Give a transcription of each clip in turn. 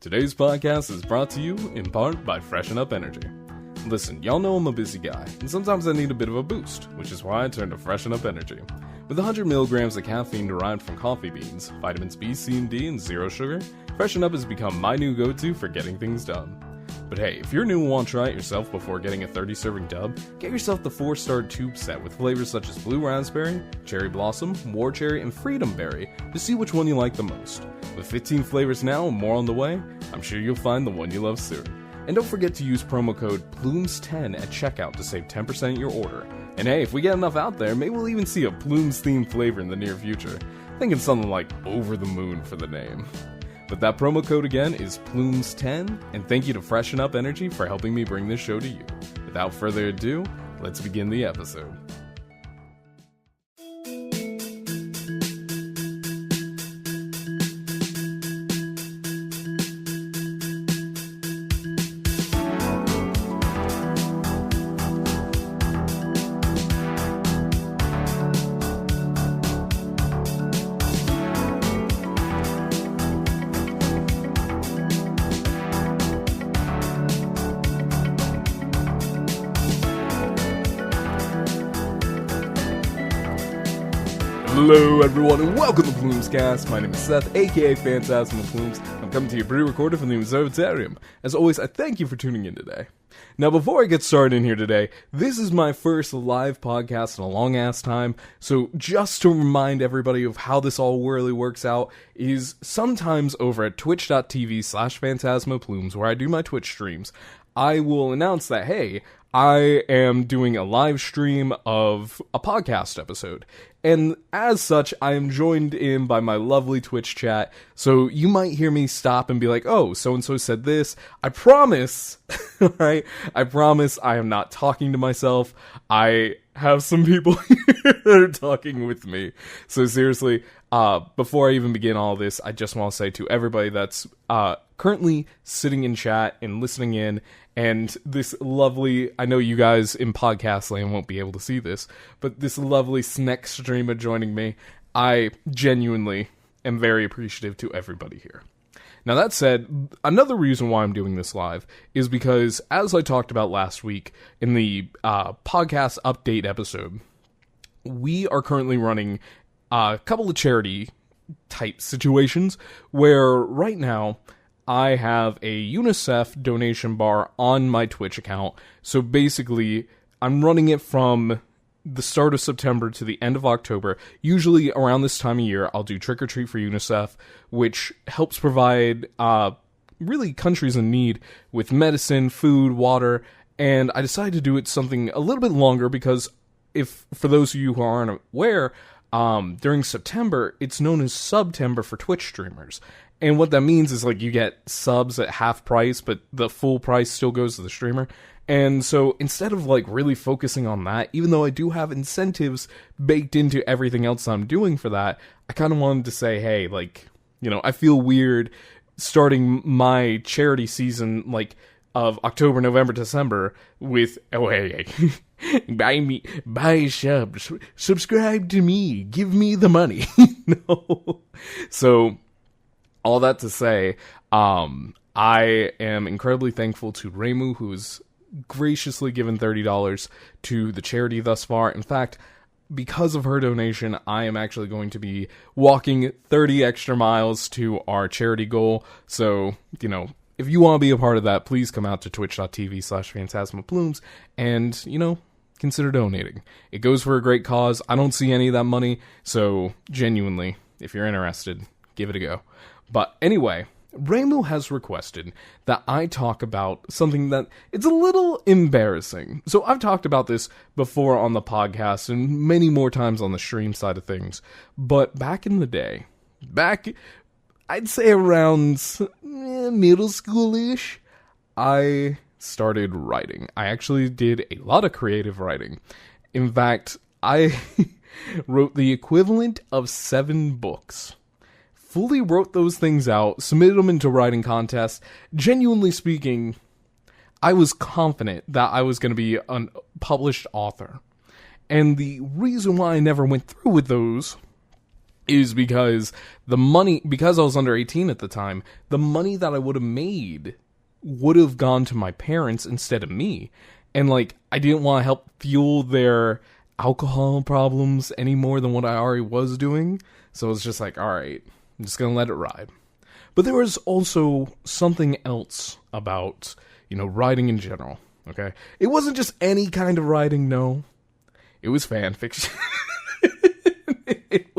Today's podcast is brought to you in part by Freshen Up Energy. Listen, y'all know I'm a busy guy, and sometimes I need a bit of a boost, which is why I turn to Freshen Up Energy. With 100 milligrams of caffeine derived from coffee beans, vitamins B, C, and D, and zero sugar, Freshen Up has become my new go-to for getting things done. But hey, if you're new and want to try it yourself before getting a 30-serving tub, get yourself the 4-star tube set with flavors such as Blue Raspberry, Cherry Blossom, War Cherry, and Freedom Berry to see which one you like the most. With 15 flavors now and more on the way, I'm sure you'll find the one you love soon. And don't forget to use promo code PLUMES10 at checkout to save 10% your order. And hey, if we get enough out there, maybe we'll even see a Plumes-themed flavor in the near future. Thinking something like Over the Moon for the name. But that promo code again is PLUMES10, and thank you to Freshen Up Energy for helping me bring this show to you. Without further ado, let's begin the episode. Hello everyone and welcome to PlumesCast. My name is Seth, aka PhantasmaPlumes. I'm coming to you pre-recorded from the Observatorium. As always, I thank you for tuning in today. Now before I get started in here today, this is my first live podcast in a long ass time, so just to remind everybody of how this all really works out is sometimes over at twitch.tv/PhantasmaPlumes, where I do my Twitch streams, I will announce that, hey, I am doing a live stream of a podcast episode. And as such, I am joined in by my lovely Twitch chat, so you might hear me stop and be like, oh, so-and-so said this. I promise, right? I promise I am not talking to myself. I have some people that are talking with me. So seriously, before I even begin all this, I just want to say to everybody that's currently sitting in chat and listening in, and this lovely, I know you guys in podcast land won't be able to see this, but this lovely Sneck streamer joining me, I genuinely am very appreciative to everybody here. Now that said, another reason why I'm doing this live is because, as I talked about last week in the podcast update episode, we are currently running a couple of charity type situations where right now I have a UNICEF donation bar on my Twitch account. So basically, I'm running it from the start of September to the end of October. Usually around this time of year, I'll do Trick or Treat for UNICEF, which helps provide really countries in need with medicine, food, water, and I decided to do it something a little bit longer because for those of you who aren't aware, during September, it's known as Subtember for Twitch streamers. And what that means is, like, you get subs at half price, but the full price still goes to the streamer. And so instead of, like, really focusing on that, even though I do have incentives baked into everything else I'm doing for that, I kind of wanted to say, hey, like, you know, I feel weird starting my charity season, like, of October, November, December with, oh, hey, buy subs, subscribe to me, give me the money. No. So all that to say, I am incredibly thankful to Remu, who's graciously given $30 to the charity thus far. In fact, because of her donation, I am actually going to be walking 30 extra miles to our charity goal. So, you know, if you want to be a part of that, please come out to twitch.tv/PhantasmaPlumes and, you know, consider donating. It goes for a great cause. I don't see any of that money, so genuinely, if you're interested, give it a go. But anyway, Remu has requested that I talk about something that it's a little embarrassing. So I've talked about this before on the podcast and many more times on the stream side of things. But back in the day, I'd say around middle school-ish, I started writing. I actually did a lot of creative writing. In fact, I wrote the equivalent of 7 books. Fully wrote those things out, submitted them into writing contests. Genuinely speaking, I was confident that I was going to be a published author. And the reason why I never went through with those is because because I was under 18 at the time, the money that I would have made would have gone to my parents instead of me. And, like, I didn't want to help fuel their alcohol problems any more than what I already was doing. So I was just like, alright, I'm just gonna let it ride. But there was also something else about, writing in general, okay? It wasn't just any kind of writing, no. It was fan fiction. It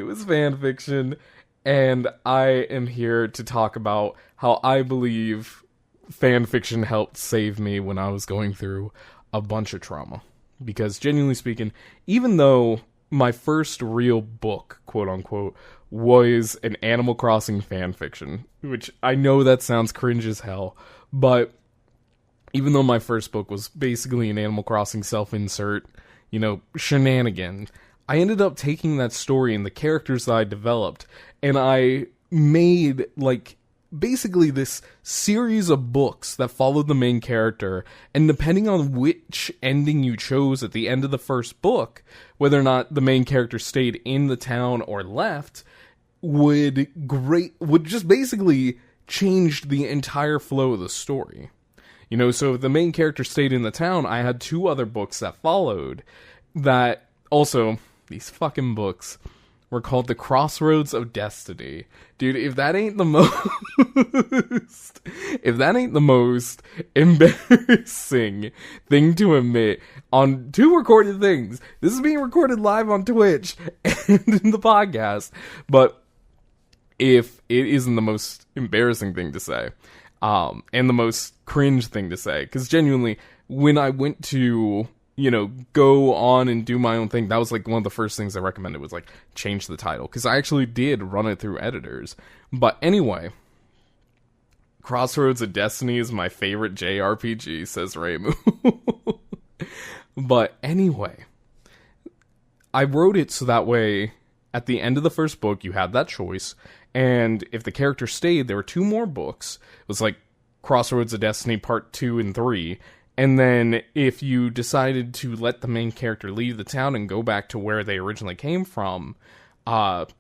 was fan fiction, and I am here to talk about how I believe fan fiction helped save me when I was going through a bunch of trauma. Because, genuinely speaking, even though my first real book, quote-unquote, was an Animal Crossing fan fiction, which I know that sounds cringe as hell, but even though my first book was basically an Animal Crossing self-insert, shenanigan, I ended up taking that story and the characters that I developed, and I made, basically this series of books that followed the main character, and depending on which ending you chose at the end of the first book, whether or not the main character stayed in the town or left, would just basically change the entire flow of the story. So if the main character stayed in the town, I had 2 other books that followed that also, these fucking books were called The Crossroads of Destiny. Dude, if that ain't the most embarrassing thing to admit on 2 recorded things. This is being recorded live on Twitch and in the podcast. But if it isn't the most embarrassing thing to say, and the most cringe thing to say, because genuinely, when I went to go on and do my own thing, that was, one of the first things I recommended was, change the title. Because I actually did run it through editors. But anyway, Crossroads of Destiny is my favorite JRPG, says Reimu. But anyway, I wrote it so that way, at the end of the first book, you had that choice. And if the character stayed, there were 2 more books. It was, Crossroads of Destiny Part 2 and 3. And then if you decided to let the main character leave the town and go back to where they originally came from,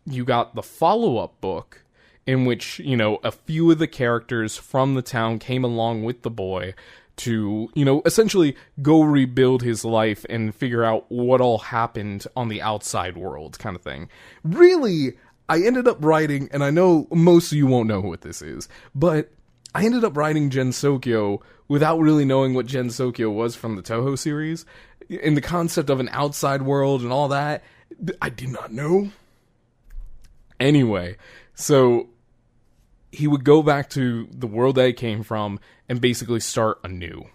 you got the follow-up book in which, a few of the characters from the town came along with the boy to, essentially go rebuild his life and figure out what all happened on the outside world kind of thing. Really, I ended up writing, and I know most of you won't know what this is, but I ended up writing Gensokyo without really knowing what Gensokyo was from the Toho series. In the concept of an outside world and all that, I did not know. Anyway, so he would go back to the world that he came from and basically start anew.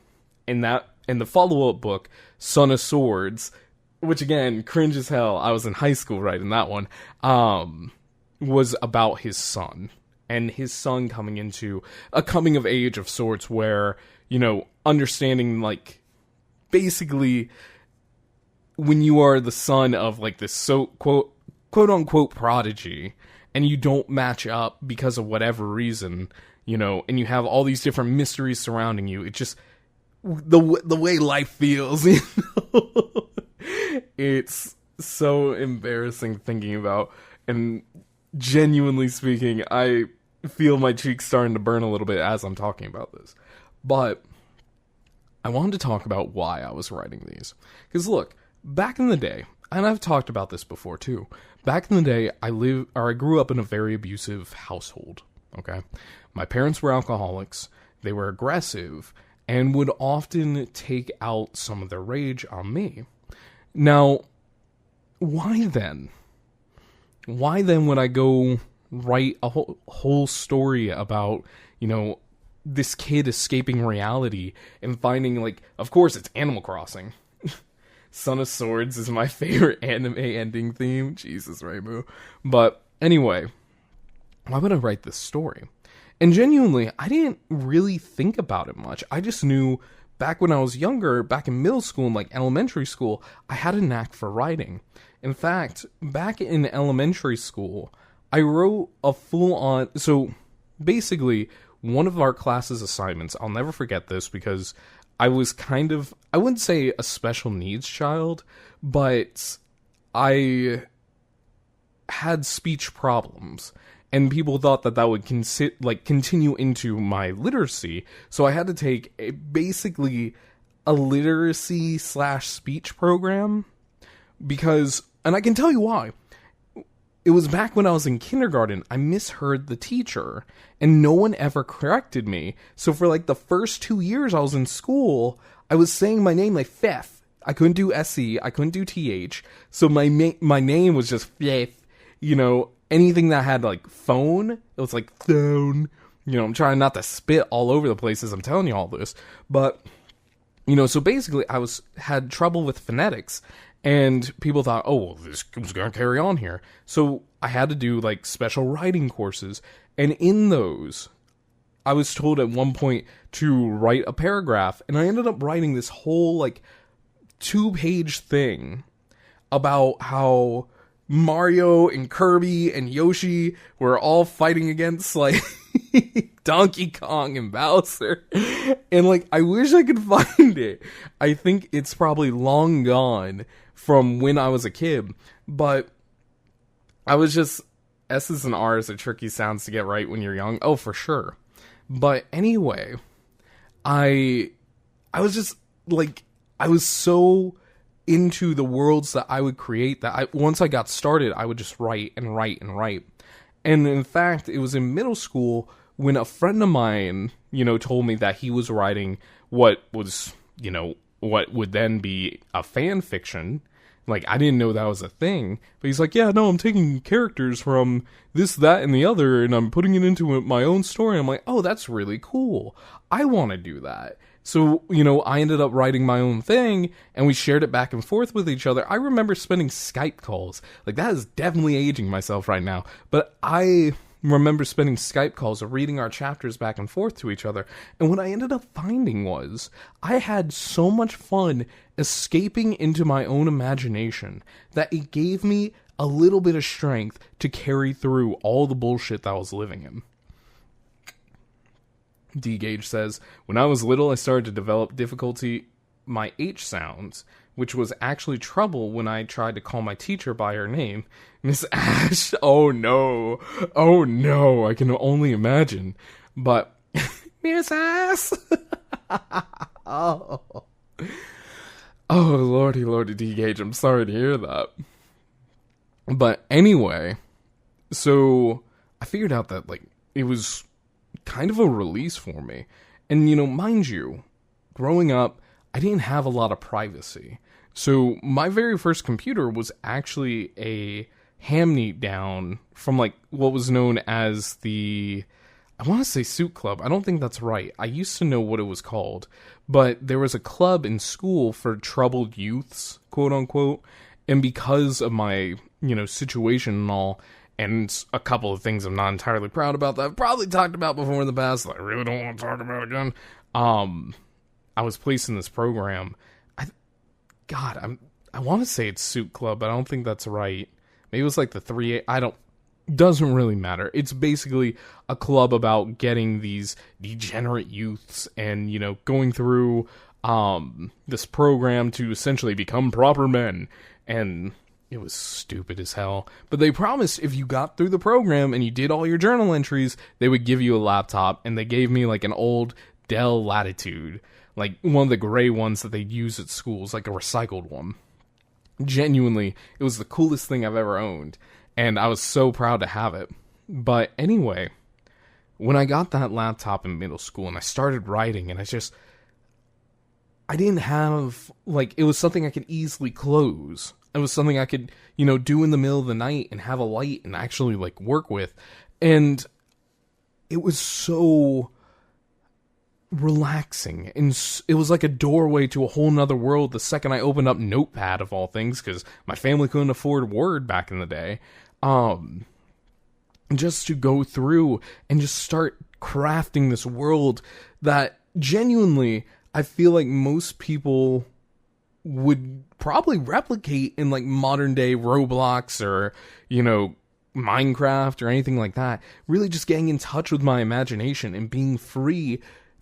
And the follow-up book, Son of Swords, which again, cringe as hell, I was in high school writing that one, was about his son. And his son coming into a coming of age of sorts where, understanding, basically, when you are the son of, this quote-unquote prodigy, and you don't match up because of whatever reason, and you have all these different mysteries surrounding you, it just, the way life feels, it's so embarrassing thinking about, and genuinely speaking, I feel my cheeks starting to burn a little bit as I'm talking about this. But I wanted to talk about why I was writing these. Because look, back in the day, and I've talked about this before too, back in the day, I grew up in a very abusive household, okay? My parents were alcoholics, they were aggressive, and would often take out some of their rage on me. Now, why then? Why then would I go write a whole story about, this kid escaping reality and finding, of course it's Animal Crossing. Son of Swords is my favorite anime ending theme. Jesus, Reimu. But anyway, why would I write this story? And genuinely, I didn't really think about it much. I just knew back when I was younger, back in middle school and elementary school, I had a knack for writing. In fact, back in elementary school, I wrote a full-on... So, basically, one of our class's assignments, I'll never forget this because I was kind of... I wouldn't say a special needs child, but I had speech problems. And people thought that would continue into my literacy. So I had to take basically a literacy / speech program. Because, and I can tell you why. It was back when I was in kindergarten. I misheard the teacher. And no one ever corrected me. So for like the first 2 years I was in school, I was saying my name like Feth. I couldn't do SE. I couldn't do TH. So my name was just Feth. You know, anything that had like phone, it was like phone. You know, I'm trying not to spit all over the place as I'm telling you all this. But, you know, so basically I had trouble with phonetics. And people thought, oh, well, this is going to carry on here. So I had to do like special writing courses. And in those, I was told at one point to write a paragraph. And I ended up writing this whole like 2-page thing about how Mario and Kirby and Yoshi were all fighting against like Donkey Kong and Bowser. And like, I wish I could find it. I think it's probably long gone from when I was a kid, but I was just, S's and R's are tricky sounds to get right when you're young. Oh, for sure. But anyway, I was just like, I was so into the worlds that I would create that once I got started, I would just write and write and write. And in fact, it was in middle school when a friend of mine, you know, told me that he was writing what was, you know, what would then be a fan fiction. Like, I didn't know that was a thing. But he's like, yeah, no, I'm taking characters from this, that, and the other, and I'm putting it into my own story. I'm like, oh, that's really cool. I want to do that. So, you know, I ended up writing my own thing, and we shared it back and forth with each other. I remember spending Skype calls. Like, that is definitely aging myself right now. But I remember spending Skype calls of reading our chapters back and forth to each other. And what I ended up finding was I had so much fun escaping into my own imagination that it gave me a little bit of strength to carry through all the bullshit that I was living in. D. Gage says, when I was little, I started to develop difficulty my H sounds, which was actually trouble when I tried to call my teacher by her name. Miss Ash, oh no, I can only imagine. But, Miss Ash, oh, lordy, D. Gage, I'm sorry to hear that. But anyway, so I figured out that, like, it was kind of a release for me. And, you know, mind you, growing up, I didn't have a lot of privacy. So my very first computer was actually a hand-me-down from, like, what was known as the, I want to say Suit Club. I don't think that's right. I used to know what it was called. But there was a club in school for troubled youths, quote-unquote. And because of my, you know, situation and all, and a couple of things I'm not entirely proud about that I've probably talked about before in the past that I really don't want to talk about again, I was placed in this program. I want to say it's Suit Club, but I don't think that's right. Maybe it was like the 3A. Doesn't really matter. It's basically a club about getting these degenerate youths and, you know, going through this program to essentially become proper men. And it was stupid as hell. But they promised if you got through the program and you did all your journal entries, they would give you a laptop. And they gave me like an old Dell Latitude. Like one of the gray ones that they'd use at schools, like a recycled one. Genuinely, it was the coolest thing I've ever owned. And I was so proud to have it. But anyway, when I got that laptop in middle school and I started writing and I didn't have, like, it was something I could easily close. It was something I could, you know, do in the middle of the night and have a light and actually, like, work with. And it was so relaxing. And it was like a doorway to a whole nother world the second I opened up Notepad, of all things, because my family couldn't afford Word back in the day. Just to go through and just start crafting this world that genuinely I feel like most people would probably replicate in like modern day Roblox or, you know, Minecraft or anything like that. Really just getting in touch with my imagination and being free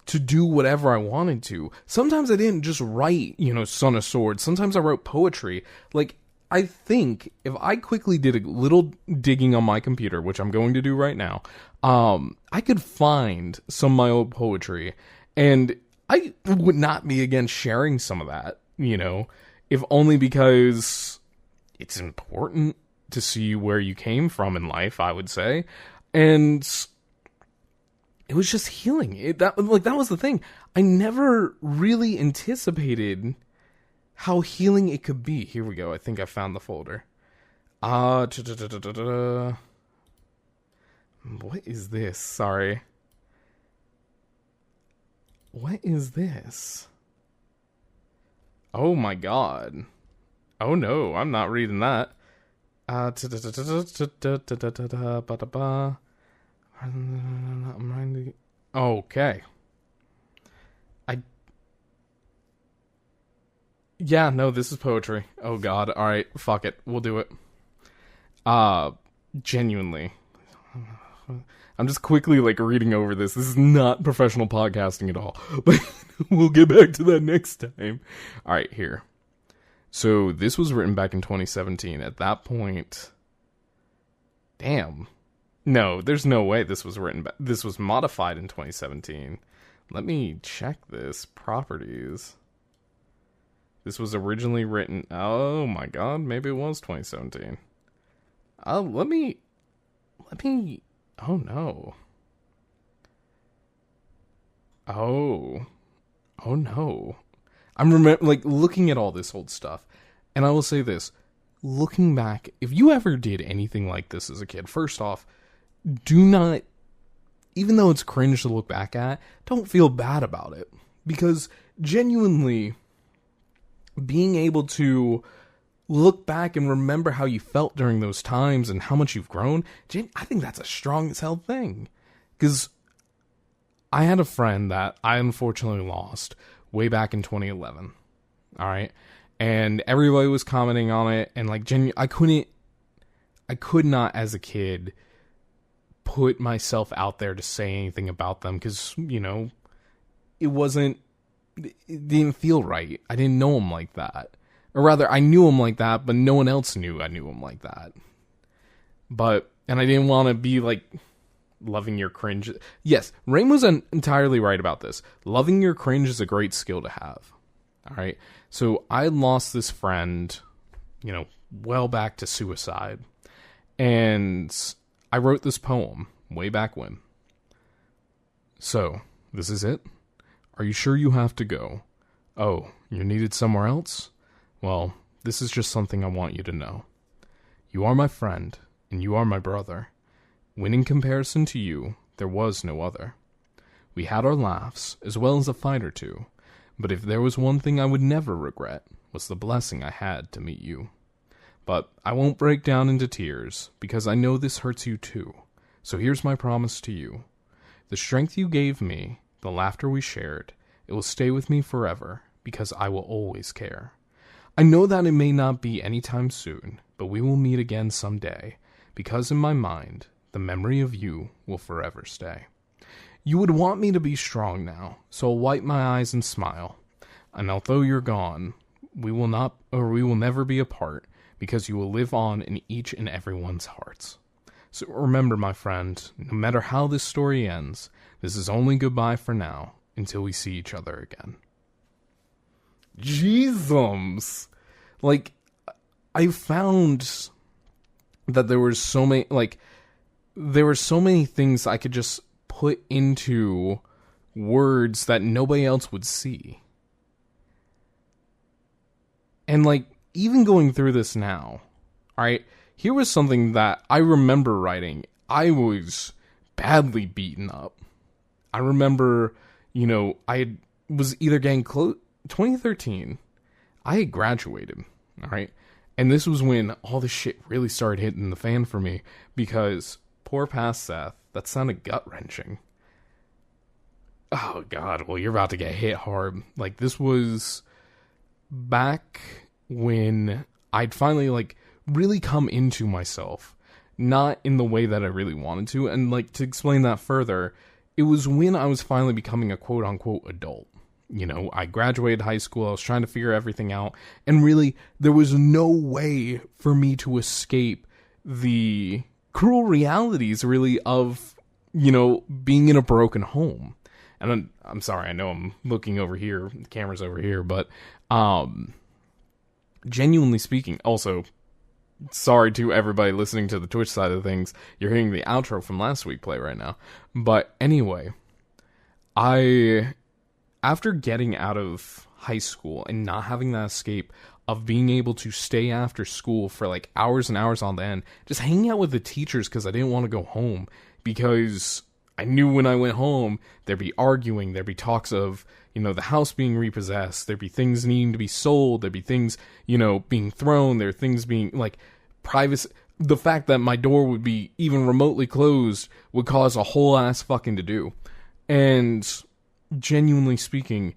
to do whatever I wanted to. Sometimes I didn't just write, you know, Son of Swords. Sometimes I wrote poetry. Like, I think if I quickly did a little digging on my computer, which I'm going to do right now, I could find some of my old poetry, and I would not be against sharing some of that, if only because it's important to see where you came from in life, I would say. And it was just healing. That was the thing. I never really anticipated how healing it could be. Here we go. I think I found the folder. What is this? Sorry. What is this? Oh my god. Oh no, I'm not reading that. Okay. Yeah, no, this is poetry. Oh god, alright, fuck it. We'll do it. Genuinely. I'm just quickly, reading over this. This is not professional podcasting at all. But we'll get back to that next time. Alright, here. So, this was written back in 2017. At that point... Damn. No, there's no way this was written back. This was modified in 2017. Let me check this. Properties. This was originally written... Oh my god, maybe it was 2017. Let me... Oh no. Oh no. I'm looking at all this old stuff, and I will say this. Looking back, if you ever did anything like this as a kid, first off, do not... Even though it's cringe to look back at, don't feel bad about it. Because genuinely... being able to look back and remember how you felt during those times and how much you've grown, I think that's a strong as hell thing. Because I had a friend that I unfortunately lost way back in 2011. Alright? And everybody was commenting on it, and I could not as a kid put myself out there to say anything about them because, it didn't feel right. I didn't know him like that. Or rather, I knew him like that, but no one else knew I knew him like that. And I didn't want to be loving your cringe. Yes, Rain was entirely right about this. Loving your cringe is a great skill to have. Alright? So I lost this friend, well back to suicide. And I wrote this poem way back when. So, this is it. Are you sure you have to go? Oh, you're needed somewhere else? Well, this is just something I want you to know. You are my friend, and you are my brother. When in comparison to you, there was no other. We had our laughs, as well as a fight or two, but if there was one thing I would never regret, was the blessing I had to meet you. But I won't break down into tears, because I know this hurts you too. So here's my promise to you. The strength you gave me, the laughter we shared, it will stay with me forever, because I will always care. I know that it may not be anytime soon, but we will meet again someday, because in my mind, the memory of you will forever stay. You would want me to be strong now, so I'll wipe my eyes and smile. And although you're gone, we will never be apart, because you will live on in each and everyone's hearts. So remember, my friend, no matter how this story ends, this is only goodbye for now, until we see each other again. Jesus! I found that there were so many things I could just put into words that nobody else would see. And even going through this now, alright, here was something that I remember writing. I was badly beaten up. I remember, I was either getting 2013, I had graduated, alright? And this was when all this shit really started hitting the fan for me, because poor past Seth, that sounded gut-wrenching. Oh god, well you're about to get hit hard. This was back when I'd finally, really come into myself. Not in the way that I really wanted to, and, to explain that further, it was when I was finally becoming a quote-unquote adult. I graduated high school, I was trying to figure everything out, and really, there was no way for me to escape the cruel realities, really, of, being in a broken home. And I'm sorry, I know I'm looking over here, the camera's over here, but, genuinely speaking, also, sorry to everybody listening to the Twitch side of things, you're hearing the outro from last week play right now. But anyway, after getting out of high school and not having that escape of being able to stay after school for like hours and hours on end, just hanging out with the teachers because I didn't want to go home, because I knew when I went home, there'd be arguing, there'd be talks of, the house being repossessed, there'd be things needing to be sold, there'd be things, being thrown, there are things being, like, privacy. The fact that my door would be even remotely closed would cause a whole ass fucking to do. And genuinely speaking,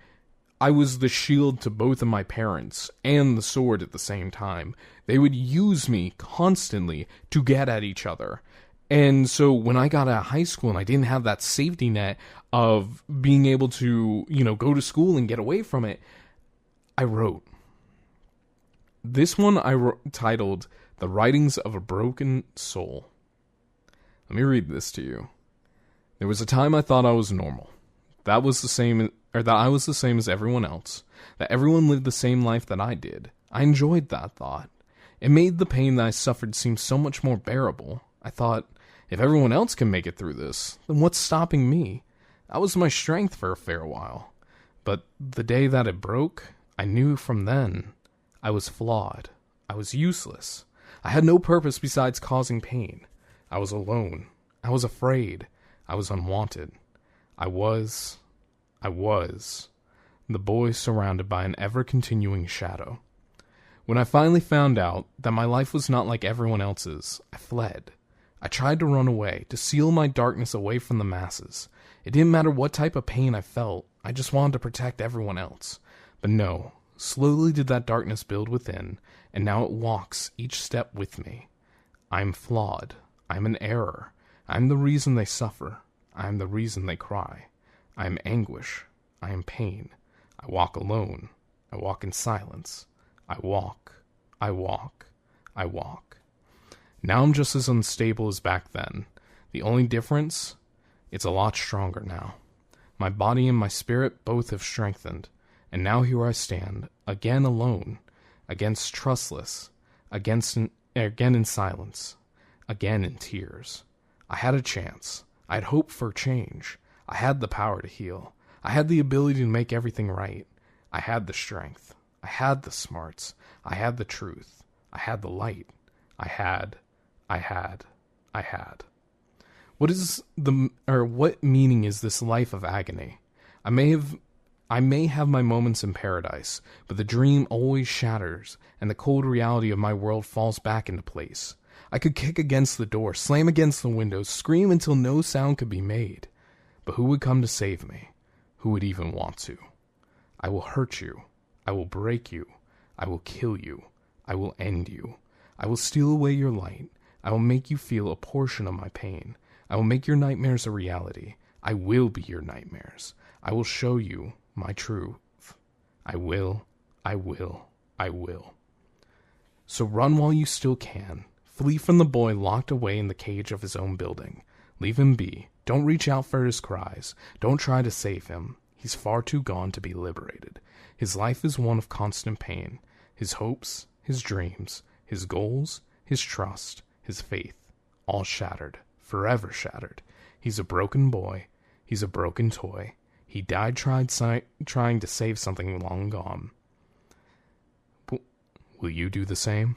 I was the shield to both of my parents and the sword at the same time. They would use me constantly to get at each other. And so when I got out of high school and I didn't have that safety net of being able to, go to school and get away from it, I wrote. This one titled The Writings of a Broken Soul. Let me read this to you. There was a time I thought I was normal. That I was the same as everyone else. That everyone lived the same life that I did. I enjoyed that thought. It made the pain that I suffered seem so much more bearable. I thought, if everyone else can make it through this, then what's stopping me? That was my strength for a fair while. But the day that it broke, I knew from then I was flawed. I was useless. I had no purpose besides causing pain. I was alone. I was afraid. I was unwanted. I was the boy surrounded by an ever-continuing shadow. When I finally found out that my life was not like everyone else's, I fled. I tried to run away, to seal my darkness away from the masses. It didn't matter what type of pain I felt, I just wanted to protect everyone else. But no, slowly did that darkness build within, and now it walks each step with me. I'm flawed. I'm an error. I'm the reason they suffer. I'm the reason they cry. I am anguish. I am pain. I walk alone. I walk in silence. I walk. I walk. I walk. Now I'm just as unstable as back then. The only difference? It's a lot stronger now. My body and my spirit both have strengthened, and now here I stand, again alone, against trustless, again in silence, again in tears. I had a chance. I had hoped for change. I had the power to heal. I had the ability to make everything right. I had the strength. I had the smarts. I had the truth. I had the light. I had. What meaning is this life of agony? I may have my moments in paradise, but the dream always shatters, and the cold reality of my world falls back into place. I could kick against the door, slam against the windows, scream until no sound could be made. But who would come to save me? Who would even want to? I will hurt you. I will break you. I will kill you. I will end you. I will steal away your light. I will make you feel a portion of my pain. I will make your nightmares a reality. I will be your nightmares. I will show you my truth. I will. So run while you still can. Flee from the boy locked away in the cage of his own building. Leave him be. Don't reach out for his cries. Don't try to save him. He's far too gone to be liberated. His life is one of constant pain. His hopes, his dreams, his goals, his trust, his faith, all shattered, forever shattered. He's a broken boy. He's a broken toy. He died trying to save something long gone. Will you do the same?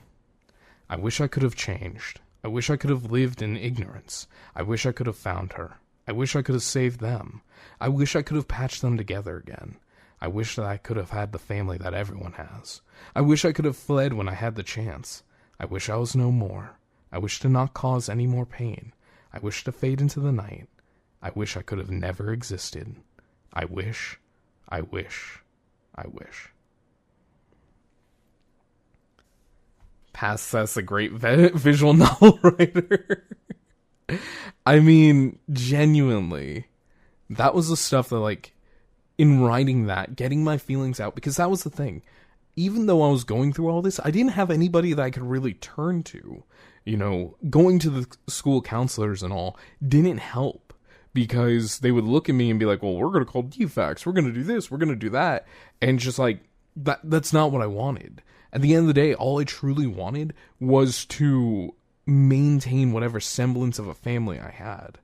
I wish I could have changed. I wish I could have lived in ignorance. I wish I could have found her. I wish I could have saved them. I wish I could have patched them together again. I wish that I could have had the family that everyone has. I wish I could have fled when I had the chance. I wish I was no more. I wish to not cause any more pain. I wish to fade into the night. I wish I could have never existed. I wish. That's a great visual novel writer. I mean, genuinely, that was the stuff that, like, in writing that, getting my feelings out, because that was the thing. Even though I was going through all this, I didn't have anybody that I could really turn to. You know, going to the school counselors and all didn't help, because they would look at me and be like, well, we're going to call defects, we're going to do this, we're going to do that. And just like, that's not what I wanted. At the end of the day, all I truly wanted was to maintain whatever semblance of a family I had.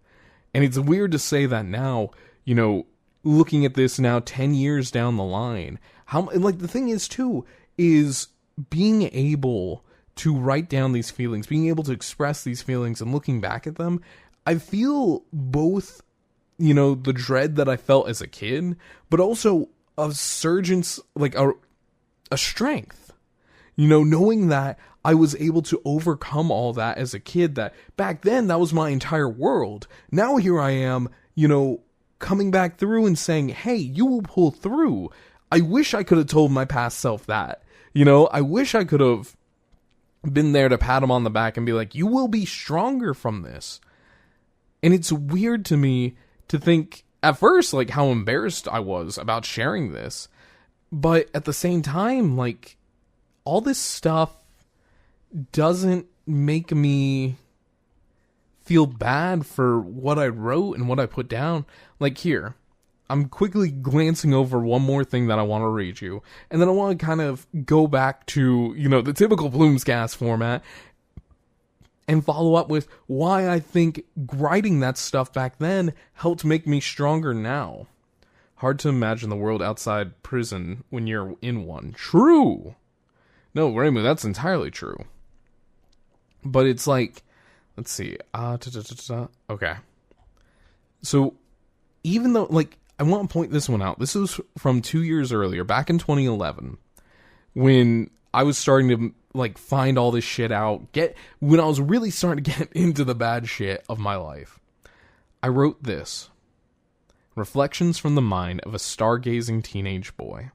And it's weird to say that now, you know, looking at this now 10 years down the line, like, the thing is too, is being able to write down these feelings, being able to express these feelings and looking back at them, I feel both, you know, the dread that I felt as a kid, but also a surgeon's, like, a strength. You know, knowing that I was able to overcome all that as a kid, that back then, that was my entire world. Now here I am, you know, coming back through and saying, hey, you will pull through. I wish I could have told my past self that. You know, I wish I could have been there to pat him on the back and be like, you will be stronger from this. And it's weird to me to think, at first, like, how embarrassed I was about sharing this. But at the same time, like, all this stuff doesn't make me feel bad for what I wrote and what I put down. Like, here, I'm quickly glancing over one more thing that I want to read you, and then I want to kind of go back to, you know, the typical PlumesCast format and follow up with why I think writing that stuff back then helped make me stronger now. Hard to imagine the world outside prison when you're in one. True! No, Raymond, that's entirely true. But it's like, let's see. Okay. So, even though, like, I want to point this one out. This was from 2 years earlier, back in 2011, when I was starting to, like, find all this shit out. When I was really starting to get into the bad shit of my life. I wrote this. Reflections from the mind of a stargazing teenage boy.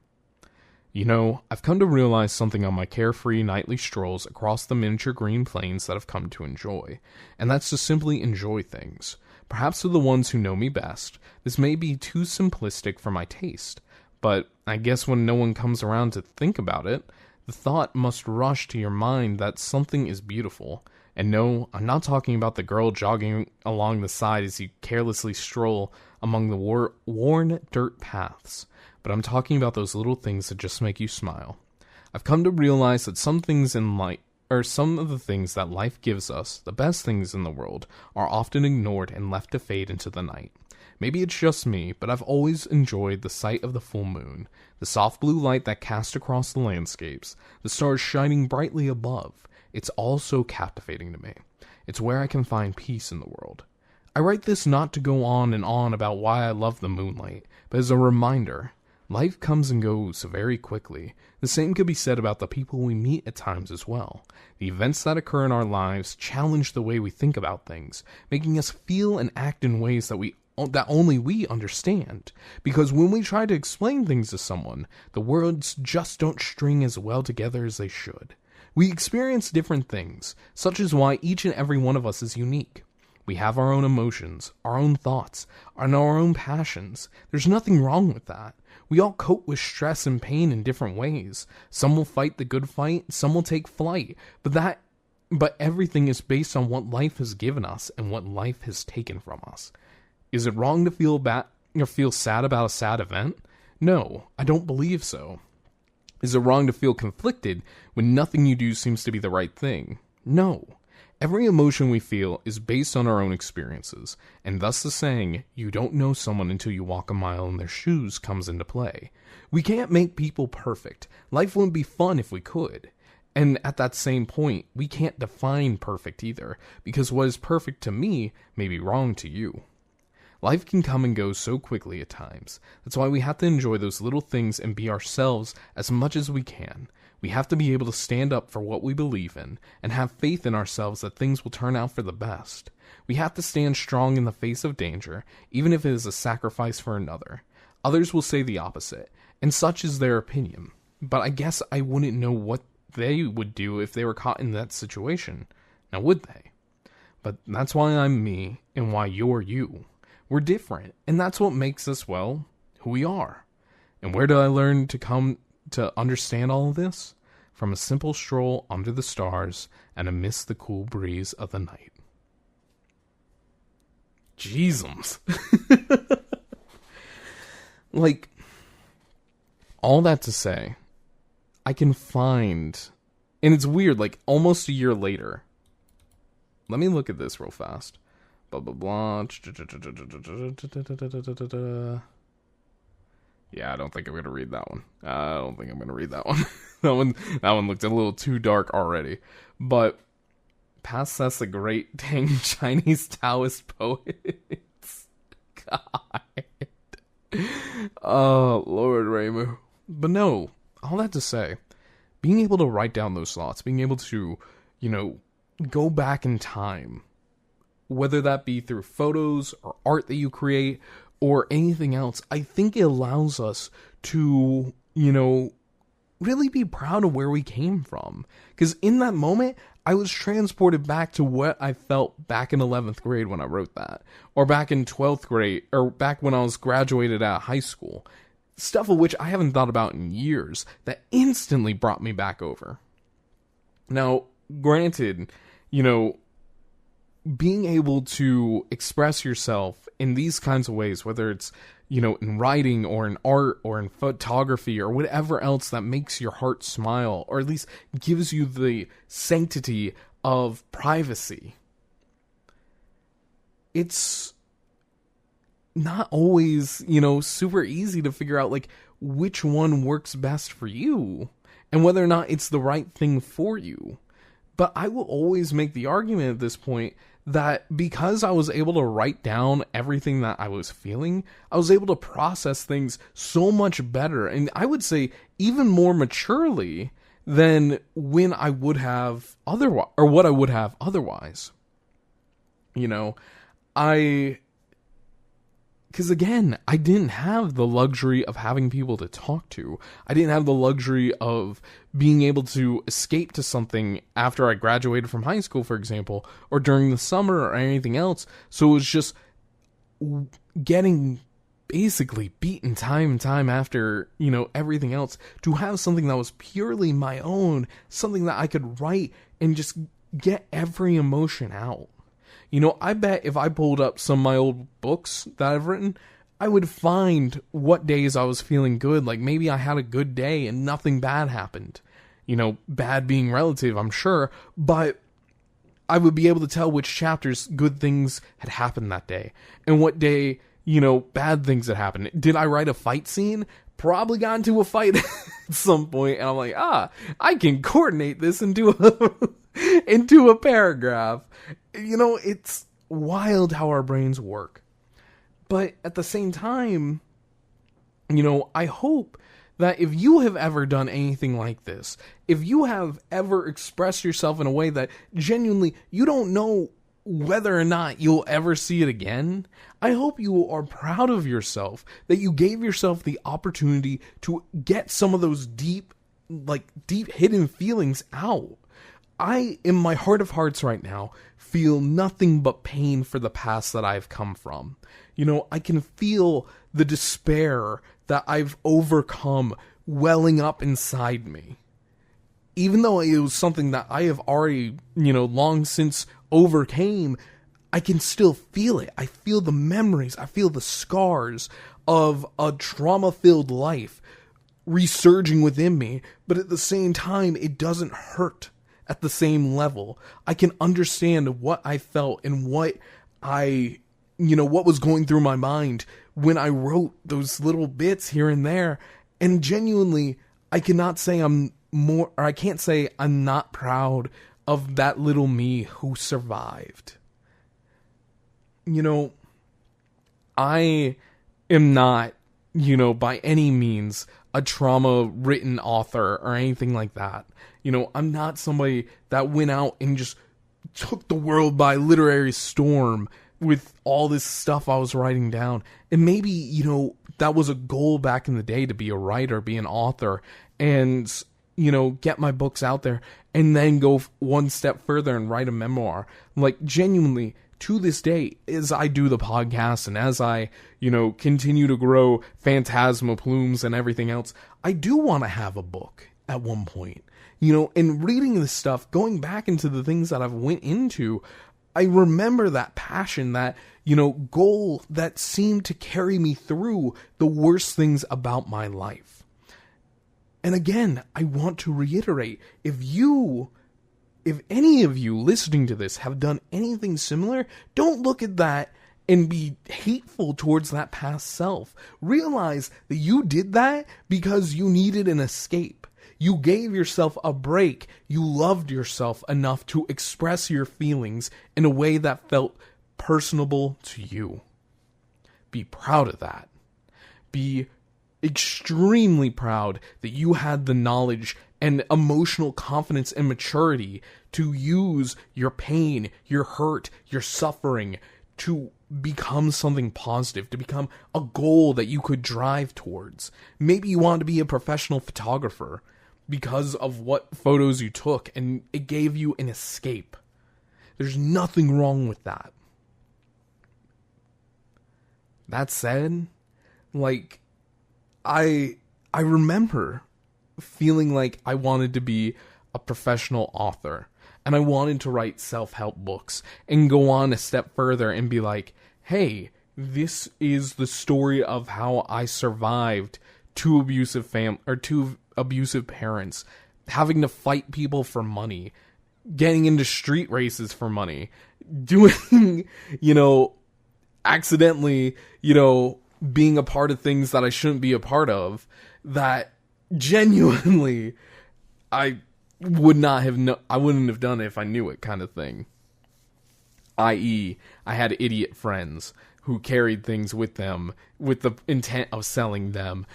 You know, I've come to realize something on my carefree nightly strolls across the miniature green plains that I've come to enjoy, and that's to simply enjoy things. Perhaps to the ones who know me best, this may be too simplistic for my taste, but I guess when no one comes around to think about it, the thought must rush to your mind that something is beautiful. And no, I'm not talking about the girl jogging along the side as you carelessly stroll among the worn dirt paths. But I'm talking about those little things that just make you smile. I've come to realize that some things in life, or some of the things that life gives us, the best things in the world, are often ignored and left to fade into the night. Maybe it's just me, but I've always enjoyed the sight of the full moon, the soft blue light that casts across the landscapes, the stars shining brightly above. It's all so captivating to me. It's where I can find peace in the world. I write this not to go on and on about why I love the moonlight, but as a reminder. Life comes and goes very quickly. The same could be said about the people we meet at times as well. The events that occur in our lives challenge the way we think about things, making us feel and act in ways that only we understand. Because when we try to explain things to someone, the words just don't string as well together as they should. We experience different things, such as why each and every one of us is unique. We have our own emotions, our own thoughts, and our own passions. There's nothing wrong with that. We all cope with stress and pain in different ways. Some will fight the good fight, some will take flight. But everything is based on what life has given us and what life has taken from us. Is it wrong to feel bad or feel sad about a sad event? No, I don't believe so. Is it wrong to feel conflicted when nothing you do seems to be the right thing? No. Every emotion we feel is based on our own experiences, and thus the saying, you don't know someone until you walk a mile in their shoes, comes into play. We can't make people perfect. Life wouldn't be fun if we could. And at that same point, we can't define perfect either, because what is perfect to me may be wrong to you. Life can come and go so quickly at times. That's why we have to enjoy those little things and be ourselves as much as we can. We have to be able to stand up for what we believe in and have faith in ourselves that things will turn out for the best. We have to stand strong in the face of danger, even if it is a sacrifice for another. Others will say the opposite, and such is their opinion. But I guess I wouldn't know what they would do if they were caught in that situation. Now would they? But that's why I'm me and why you're you. We're different, and that's what makes us, well, who we are. And where did I learn to come to understand all of this? From a simple stroll under the stars and amidst the cool breeze of the night. Jeezums. Like, all that to say, I can find, and it's weird, like, almost a year later. Let me look at this real fast. Blah, blah, blah. Yeah, I don't think I'm going to read that one. That one looked a little too dark already. But past that's the great dang Chinese Taoist poets. God. Oh, Lord Ramu. But no, all that to say, being able to write down those thoughts, being able to, go back in time, whether that be through photos or art that you create or anything else, I think it allows us to, really be proud of where we came from. Because in that moment, I was transported back to what I felt back in 11th grade when I wrote that. Or back in 12th grade, or back when I was graduated out of high school. Stuff of which I haven't thought about in years that instantly brought me back over. Now, granted, being able to express yourself in these kinds of ways, whether it's, in writing or in art or in photography or whatever else that makes your heart smile, or at least gives you the sanctity of privacy. It's not always, super easy to figure out, like, which one works best for you and whether or not it's the right thing for you. But I will always make the argument at this point that because I was able to write down everything that I was feeling, I was able to process things so much better, and I would say even more maturely than when I would have otherwise, or what I would have otherwise. Because again, I didn't have the luxury of having people to talk to. I didn't have the luxury of being able to escape to something after I graduated from high school, for example, or during the summer or anything else. So it was just getting basically beaten time and time after, everything else, to have something that was purely my own, something that I could write and just get every emotion out. I bet if I pulled up some of my old books that I've written, I would find what days I was feeling good. Like maybe I had a good day and nothing bad happened. Bad being relative, I'm sure. But I would be able to tell which chapters good things had happened that day. And what day, bad things had happened. Did I write a fight scene? Probably got into a fight at some point. And I'm like, I can coordinate this into a paragraph. It's wild how our brains work. But at the same time, I hope that if you have ever done anything like this, if you have ever expressed yourself in a way that genuinely you don't know whether or not you'll ever see it again, I hope you are proud of yourself, that you gave yourself the opportunity to get some of those deep hidden feelings out. I, in my heart of hearts right now, feel nothing but pain for the past that I've come from. I can feel the despair that I've overcome welling up inside me. Even though it was something that I have already, long since overcame, I can still feel it. I feel the memories. I feel the scars of a trauma-filled life resurging within me. But at the same time, it doesn't hurt at the same level. I can understand what I felt and what what was going through my mind when I wrote those little bits here and there. And genuinely, I can't say I'm not proud of that little me who survived. I am not, by any means a trauma-written author or anything like that. I'm not somebody that went out and just took the world by literary storm with all this stuff I was writing down. And maybe, that was a goal back in the day, to be a writer, be an author, and, get my books out there, and then go one step further and write a memoir. Like, genuinely, to this day, as I do the podcast and as I, continue to grow PhantasmaPlumes and everything else, I do want to have a book at one point. And reading this stuff, going back into the things that I've went into, I remember that passion, that, goal that seemed to carry me through the worst things about my life. And again, I want to reiterate, if any of you listening to this have done anything similar, don't look at that and be hateful towards that past self. Realize that you did that because you needed an escape. You gave yourself a break. You loved yourself enough to express your feelings in a way that felt personable to you. Be proud of that. Be extremely proud that you had the knowledge and emotional confidence and maturity to use your pain, your hurt, your suffering to become something positive, to become a goal that you could drive towards. Maybe you wanted to be a professional photographer because of what photos you took, and it gave you an escape. There's nothing wrong with that. That said, I remember feeling like I wanted to be a professional author, and I wanted to write self-help books and go on a step further and be like, hey, this is the story of how I survived two abusive parents, having to fight people for money, getting into street races for money, doing, accidentally, being a part of things that I shouldn't be a part of, that genuinely I wouldn't have done it if I knew it, kind of thing. I.e., I had idiot friends who carried things with them with the intent of selling them,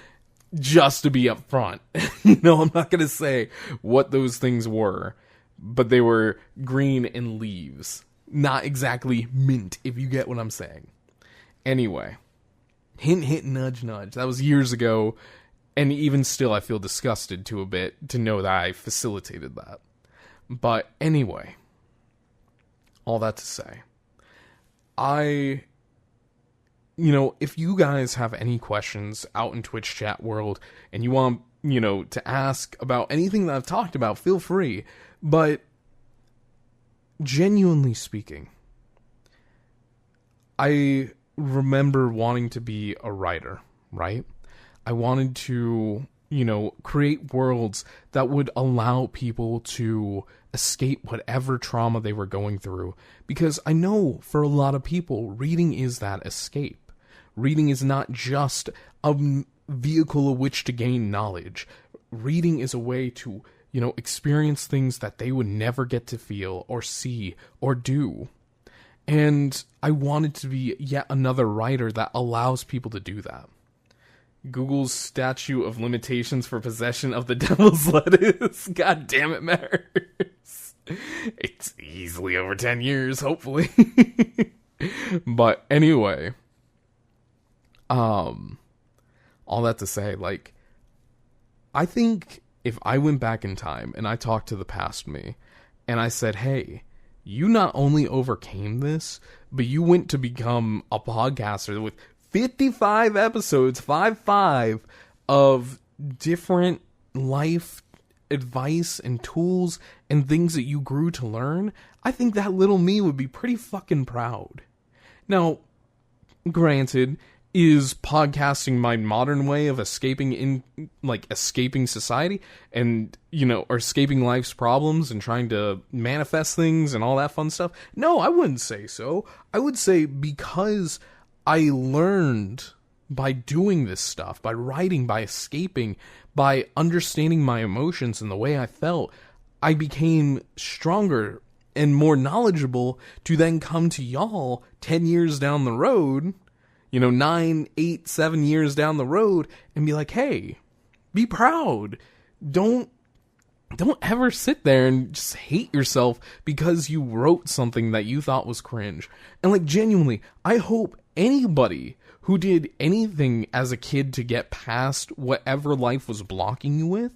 just to be upfront. I'm not going to say what those things were, but they were green and leaves. Not exactly mint, if you get what I'm saying. Anyway, hint, hint, nudge, nudge. That was years ago, and even still I feel disgusted to know that I facilitated that. But anyway, all that to say, if you guys have any questions out in Twitch chat world and you want, to ask about anything that I've talked about, feel free. But genuinely speaking, I remember wanting to be a writer, right? I wanted to, create worlds that would allow people to escape whatever trauma they were going through. Because I know for a lot of people, reading is that escape. Reading is not just a vehicle of which to gain knowledge. Reading is a way to, experience things that they would never get to feel or see or do. And I wanted to be yet another writer that allows people to do that. Google's statute of limitations for possession of the devil's lettuce. God damn it, Matters. It's easily over 10 years, hopefully. But anyway, all that to say, I think if I went back in time and I talked to the past me and I said, hey, you not only overcame this, but you went to become a podcaster with 55 episodes, 55 of different life advice and tools and things that you grew to learn, I think that little me would be pretty fucking proud. Now, granted, is podcasting my modern way of escaping society and, or escaping life's problems and trying to manifest things and all that fun stuff? No, I wouldn't say so. I would say because I learned by doing this stuff, by writing, by escaping, by understanding my emotions and the way I felt, I became stronger and more knowledgeable to then come to y'all 10 years down the road, 9, 8, 7 years down the road, and be like, hey, be proud. Don't ever sit there and just hate yourself because you wrote something that you thought was cringe. And genuinely, I hope anybody who did anything as a kid to get past whatever life was blocking you with,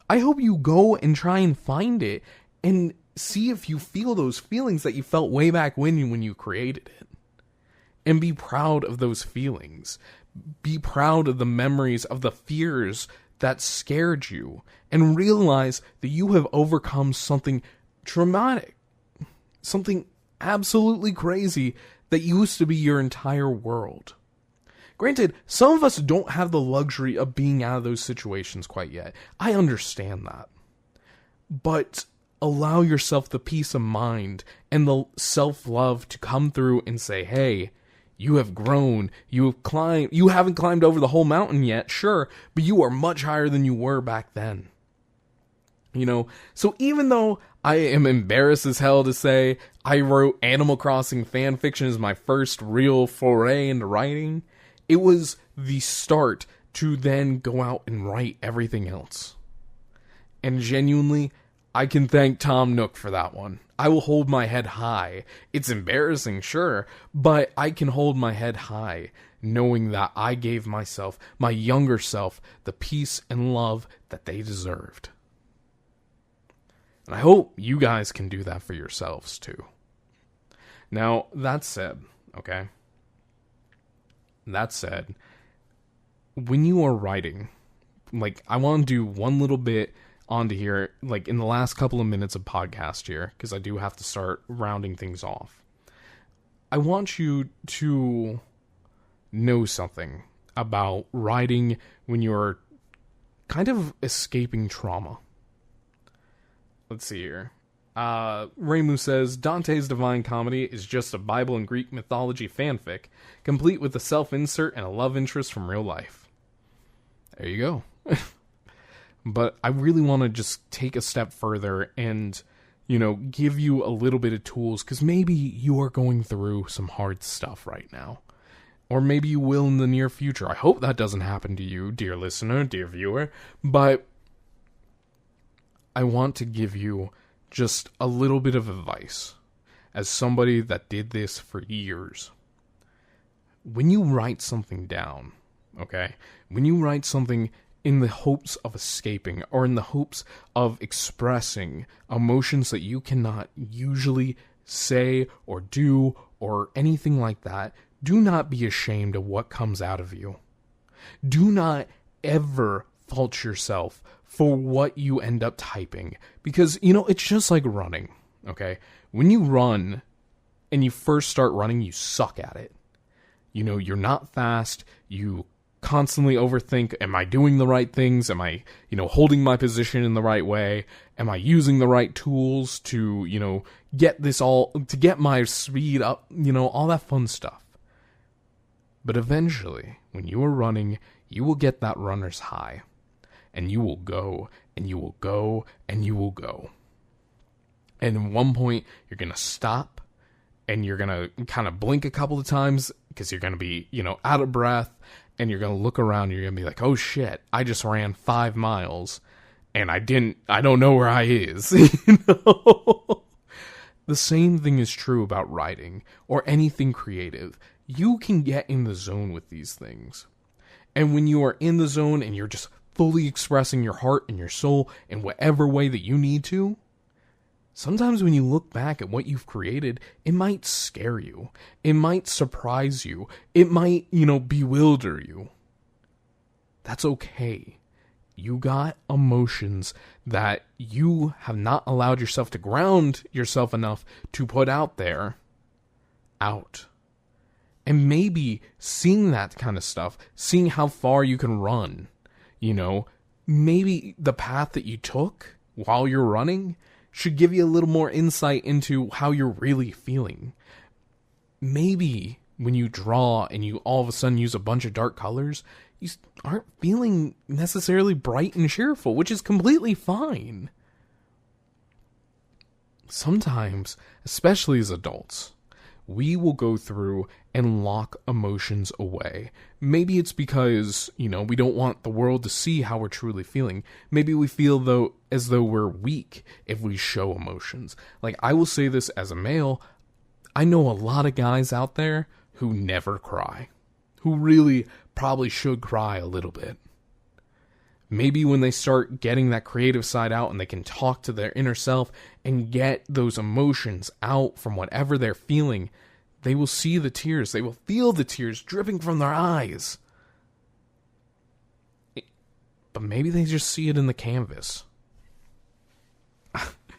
I hope you go and try and find it and see if you feel those feelings that you felt way back when you created it. And be proud of those feelings. Be proud of the memories of the fears that scared you. And realize that you have overcome something traumatic. Something absolutely crazy that used to be your entire world. Granted, some of us don't have the luxury of being out of those situations quite yet. I understand that. But allow yourself the peace of mind and the self-love to come through and say, hey, you have grown, you haven't climbed over the whole mountain yet, sure, but you are much higher than you were back then. So even though I am embarrassed as hell to say I wrote Animal Crossing fan fiction as my first real foray into writing, it was the start to then go out and write everything else. And genuinely, I can thank Tom Nook for that one. I will hold my head high. It's embarrassing, sure, but I can hold my head high knowing that I gave myself, my younger self, the peace and love that they deserved. And I hope you guys can do that for yourselves too. Now, that said, okay? That said, when you are writing, I want to do one little bit onto here, in the last couple of minutes of podcast here, because I do have to start rounding things off. I want you to know something about writing when you're kind of escaping trauma. Let's see here. Raymu says, Dante's Divine Comedy is just a Bible and Greek mythology fanfic, complete with a self-insert and a love interest from real life. There you go. But I really want to just take a step further and, give you a little bit of tools, because maybe you are going through some hard stuff right now. Or maybe you will in the near future. I hope that doesn't happen to you, dear listener, dear viewer. But I want to give you just a little bit of advice as somebody that did this for years. When you write something down, okay? When you write something in the hopes of escaping or in the hopes of expressing emotions that you cannot usually say or do or anything like that, do not be ashamed of what comes out of you. Do not ever fault yourself for what you end up typing, because, it's just like running, okay? When you run and you first start running, you suck at it. You're not fast, you constantly overthink, am I doing the right things? Am I, holding my position in the right way? Am I using the right tools to, get my speed up, all that fun stuff. But eventually, when you are running, you will get that runner's high. And you will go, and you will go, and you will go. And at one point, you're going to stop, and you're going to kind of blink a couple of times, because you're going to be, out of breath, and you're going to look around, and you're going to be like, oh shit, I just ran 5 miles, and I don't know where I is. The same thing is true about writing, or anything creative. You can get in the zone with these things. And when you are in the zone, and you're just fully expressing your heart and your soul in whatever way that you need to, sometimes when you look back at what you've created, it might scare you. It might surprise you. It might, bewilder you. That's okay. You got emotions that you have not allowed yourself to ground yourself enough to put out there. Out. And maybe seeing that kind of stuff, seeing how far you can run, maybe the path that you took while you're running should give you a little more insight into how you're really feeling. Maybe when you draw and you all of a sudden use a bunch of dark colors, you aren't feeling necessarily bright and cheerful, which is completely fine. Sometimes, especially as adults, we will go through and lock emotions away. Maybe it's because, we don't want the world to see how we're truly feeling. Maybe we feel as though we're weak if we show emotions. I will say this as a male, I know a lot of guys out there who never cry. Who really probably should cry a little bit. maybe when they start getting that creative side out and they can talk to their inner self and get those emotions out from whatever they're feeling, they will see the tears. They will feel the tears dripping from their eyes. But maybe they just see it in the canvas.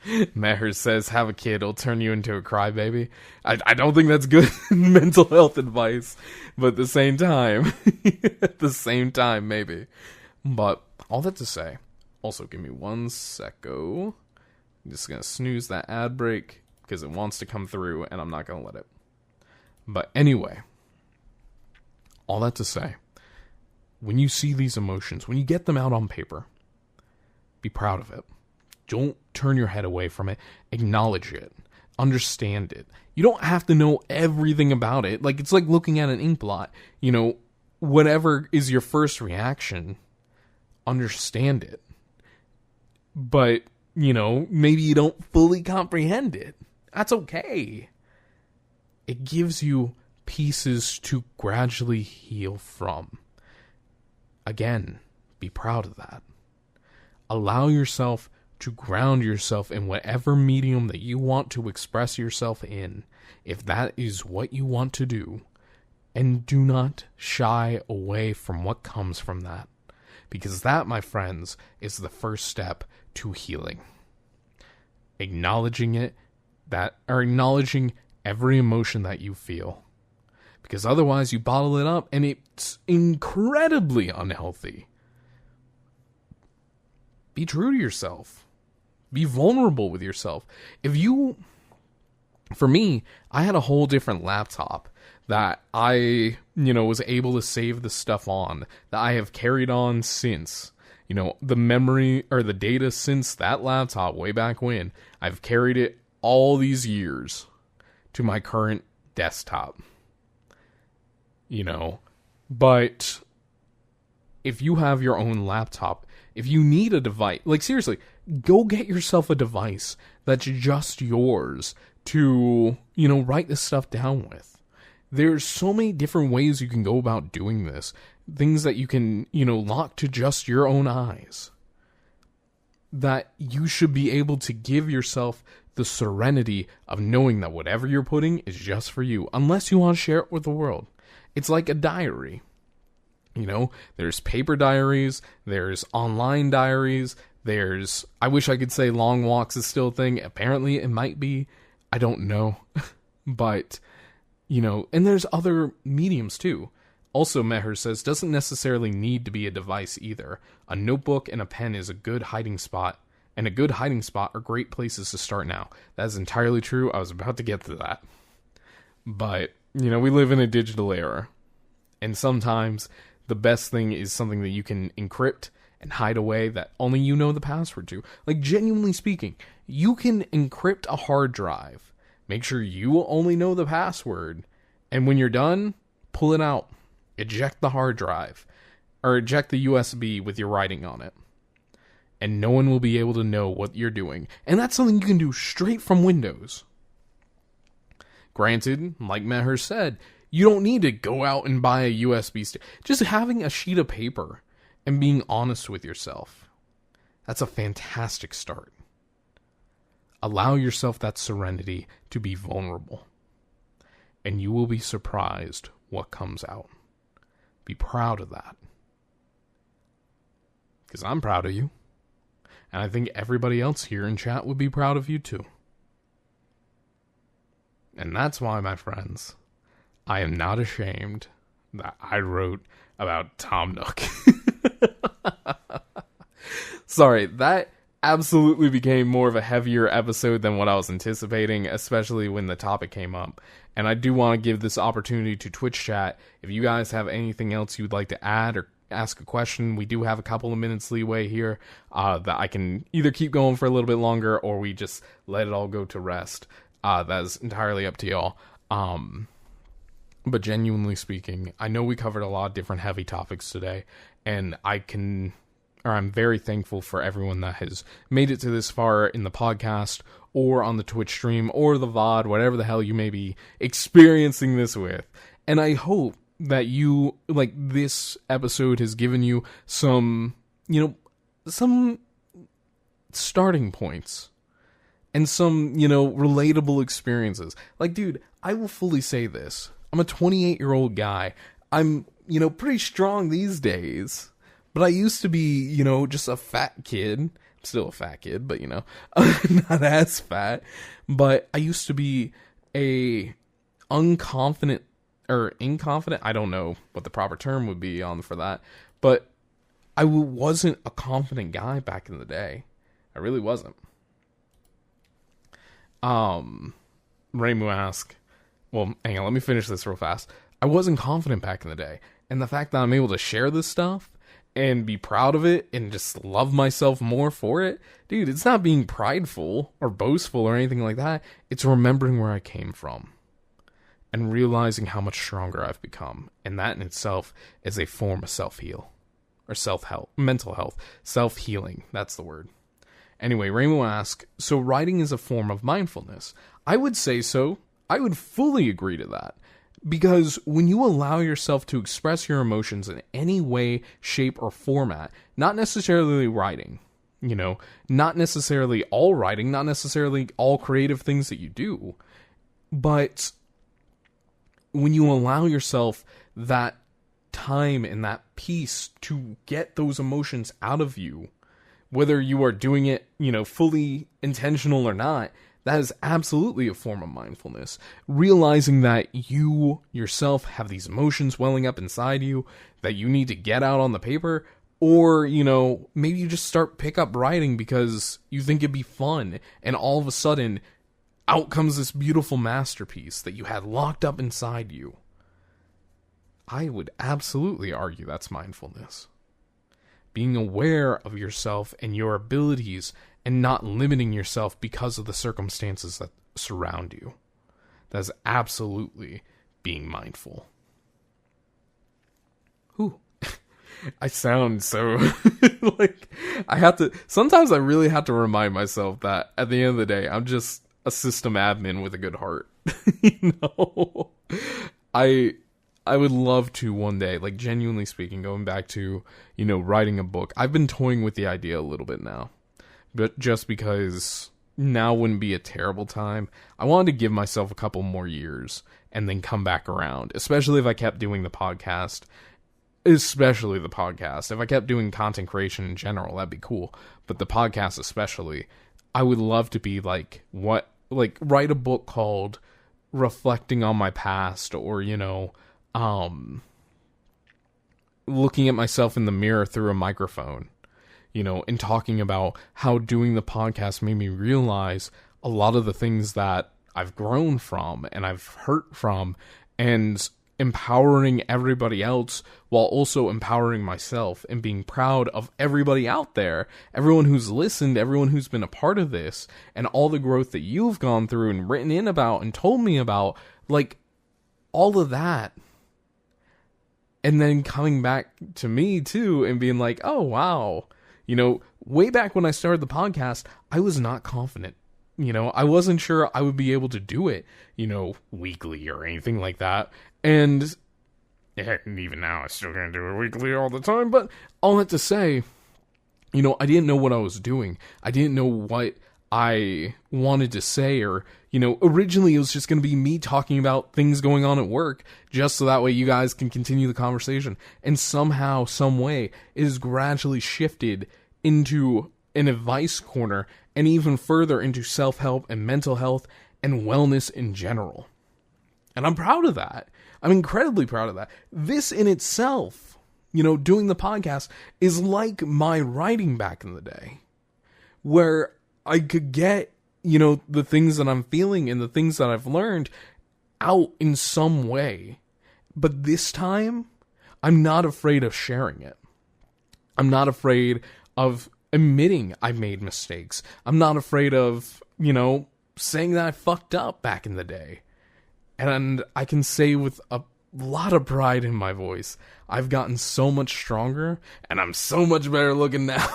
Meher says, have a kid, it'll turn you into a crybaby. I don't think that's good mental health advice. But at the same time, maybe. But all that to say, also give me 1 second. I'm just going to snooze that ad break because it wants to come through and I'm not going to let it. But anyway, all that to say, when you see these emotions, when you get them out on paper, be proud of it. Don't turn your head away from it. Acknowledge it. Understand it. You don't have to know everything about it. Like, it's like looking at an ink blot. You know, whatever is your first reaction, understand it. But, you know, maybe you don't fully comprehend it. That's okay. It gives you pieces to gradually heal from. Again, be proud of that. Allow yourself to ground yourself in whatever medium that you want to express yourself in, if that is what you want to do, and do not shy away from what comes from that, because that, my friends, is the first step to healing. Acknowledging it, acknowledging every emotion that you feel, because otherwise you bottle it up and it's incredibly unhealthy. Be true to yourself. Be vulnerable with yourself. For me, I had a whole different laptop that I, was able to save the stuff on, that I have carried on since. The memory or the data since that laptop way back when, I've carried it all these years to my current desktop. But if you have your own laptop, if you need a device, like seriously, go get yourself a device that's just yours to, write this stuff down with. There's so many different ways you can go about doing this. Things that you can, lock to just your own eyes. That you should be able to give yourself the serenity of knowing that whatever you're putting is just for you, unless you want to share it with the world. It's like a diary. There's paper diaries, there's online diaries, I wish I could say long walks is still a thing. Apparently it might be. I don't know. But, and there's other mediums too. Also, Meher says, doesn't necessarily need to be a device either. A notebook and a pen is a good hiding spot, and a good hiding spot are great places to start now. That is entirely true. I was about to get to that. But, we live in a digital era. And sometimes the best thing is something that you can encrypt and hide away that only you know the password to. Like, genuinely speaking, you can encrypt a hard drive. Make sure you only know the password. And when you're done, pull it out. Eject the hard drive. Or eject the USB with your writing on it. And no one will be able to know what you're doing. And that's something you can do straight from Windows. Granted, like Meher said, you don't need to go out and buy a USB stick. Just having a sheet of paper and being honest with yourself. That's a fantastic start. Allow yourself that serenity to be vulnerable. And you will be surprised what comes out. Be proud of that. Because I'm proud of you. And I think everybody else here in chat would be proud of you too. And that's why, my friends, I am not ashamed that I wrote about Tom Nook. Sorry, that absolutely became more of a heavier episode than what I was anticipating, especially when the topic came up. And I do want to give this opportunity to Twitch chat. If you guys have anything else you'd like to add or ask a question, we do have a couple of minutes leeway here that I can either keep going for a little bit longer or we just let it all go to rest. That is entirely up to y'all. But genuinely speaking, I know we covered a lot of different heavy topics today, and I'm very thankful for everyone that has made it to this far in the podcast, or on the Twitch stream, or the VOD, whatever the hell you may be experiencing this with. And I hope that this episode has given you some, some starting points and some, relatable experiences. Like, dude, I will fully say this. I'm a 28-year-old guy. I'm, pretty strong these days. But I used to be, just a fat kid. I'm still a fat kid, but, not as fat. But I used to be a unconfident or inconfident. I don't know what the proper term would be on for that. But I wasn't a confident guy back in the day. I really wasn't. Raymu asked, well, hang on, let me finish this real fast. I wasn't confident back in the day. And the fact that I'm able to share this stuff and be proud of it and just love myself more for it, dude, it's not being prideful or boastful or anything like that. It's remembering where I came from and realizing how much stronger I've become. And that in itself is a form of self-heal or self-help, mental health, self-healing. That's the word. Anyway, Raymo asks, so writing is a form of mindfulness? I would say so. I would fully agree to that. Because when you allow yourself to express your emotions in any way, shape, or format, not necessarily writing, not necessarily all writing, not necessarily all creative things that you do, but when you allow yourself that time and that peace to get those emotions out of you, whether you are doing it, fully intentional or not, that is absolutely a form of mindfulness. Realizing that you yourself have these emotions welling up inside you that you need to get out on the paper, or, maybe you just pick up writing because you think it'd be fun, and all of a sudden, out comes this beautiful masterpiece that you had locked up inside you. I would absolutely argue that's mindfulness. Being aware of yourself and your abilities and not limiting yourself because of the circumstances that surround you. That's absolutely being mindful. Whew. I sound so sometimes I really have to remind myself that at the end of the day, I'm just a system admin with a good heart. I would love to one day, genuinely speaking, going back to, writing a book. I've been toying with the idea a little bit now. But just because now wouldn't be a terrible time, I wanted to give myself a couple more years and then come back around. Especially if I kept doing the podcast. Especially the podcast. If I kept doing content creation in general, that'd be cool. But the podcast especially, I would love to be write a book called Reflecting on My Past, or, looking at myself in the mirror through a microphone. And talking about how doing the podcast made me realize a lot of the things that I've grown from and I've hurt from, and empowering everybody else while also empowering myself and being proud of everybody out there, everyone who's listened, everyone who's been a part of this, and all the growth that you've gone through and written in about and told me about, all of that. And then coming back to me too and being like, oh wow, way back when I started the podcast, I was not confident. I wasn't sure I would be able to do it, weekly or anything like that. And even now, I'm still going to do it weekly all the time. But all that to say, I didn't know what I was doing. I didn't know what I wanted to say, or, originally it was just going to be me talking about things going on at work, just so that way you guys can continue the conversation. And somehow, some way, it has gradually shifted into an advice corner, and even further into self-help and mental health and wellness in general. And I'm proud of that. I'm incredibly proud of that. This in itself, doing the podcast, is like my writing back in the day, where I could get, the things that I'm feeling and the things that I've learned out in some way. But this time, I'm not afraid of sharing it. I'm not afraid of admitting I made mistakes. I'm not afraid of, saying that I fucked up back in the day. And I can say with a lot of pride in my voice, I've gotten so much stronger, and I'm so much better looking now.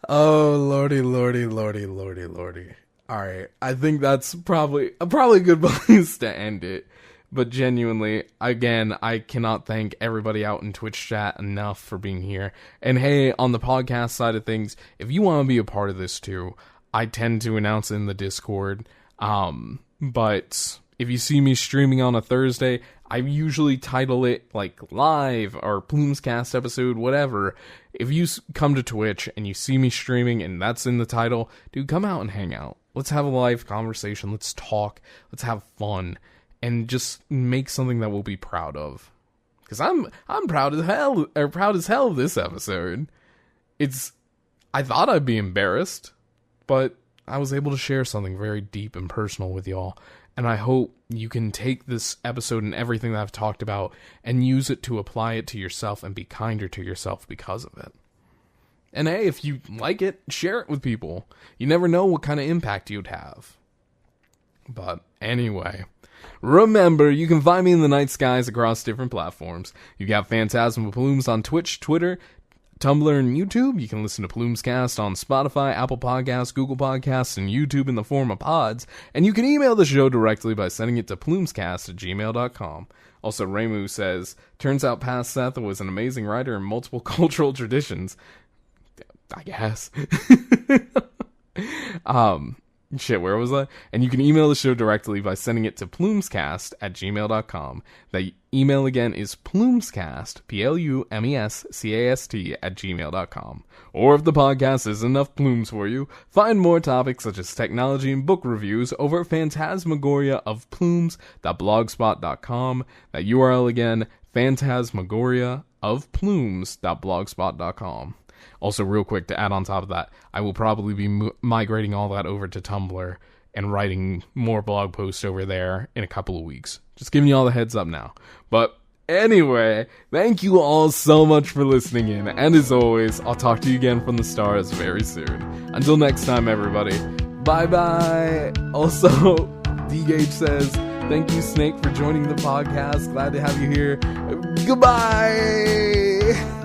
Oh, lordy, lordy, lordy, lordy, lordy. Alright, I think that's probably a good place to end it. But genuinely, again, I cannot thank everybody out in Twitch chat enough for being here. And hey, on the podcast side of things, if you want to be a part of this too, I tend to announce in the Discord. But if you see me streaming on a Thursday, I usually title it like live or PlumesCast episode, whatever. If you come to Twitch and you see me streaming and that's in the title, dude, come out and hang out. Let's have a live conversation. Let's talk. Let's have fun. And just make something that we'll be proud of. Because I'm proud as hell of this episode. I thought I'd be embarrassed, but I was able to share something very deep and personal with y'all. And I hope you can take this episode and everything that I've talked about and use it to apply it to yourself and be kinder to yourself because of it. And hey, if you like it, share it with people. You never know what kind of impact you'd have. But anyway, remember, you can find me in the night skies across different platforms. You got PhantasmaPlumes on Twitch, Twitter, Tumblr, and YouTube. You can listen to PlumesCast on Spotify, Apple Podcasts, Google Podcasts, and YouTube in the form of pods. And you can email the show directly by sending it to PlumesCast@gmail.com. Also, Remu says, turns out Past Seth was an amazing writer in multiple cultural traditions. I guess. Shit, where was I? And you can email the show directly by sending it to PlumesCast@gmail.com. The email again is PlumesCast, PLUMESCAST @gmail.com. Or if the podcast isn't enough plumes for you, find more topics such as technology and book reviews over at phantasmagoriaofplumes.blogspot.com. That URL again, phantasmagoriaofplumes.blogspot.com. Also, real quick, to add on top of that, I will probably be migrating all that over to Tumblr and writing more blog posts over there in a couple of weeks. Just giving you all the heads up now. But anyway, thank you all so much for listening in. And as always, I'll talk to you again from the stars very soon. Until next time, everybody. Bye-bye. Also, D-Gage says, thank you, Snake, for joining the podcast. Glad to have you here. Goodbye.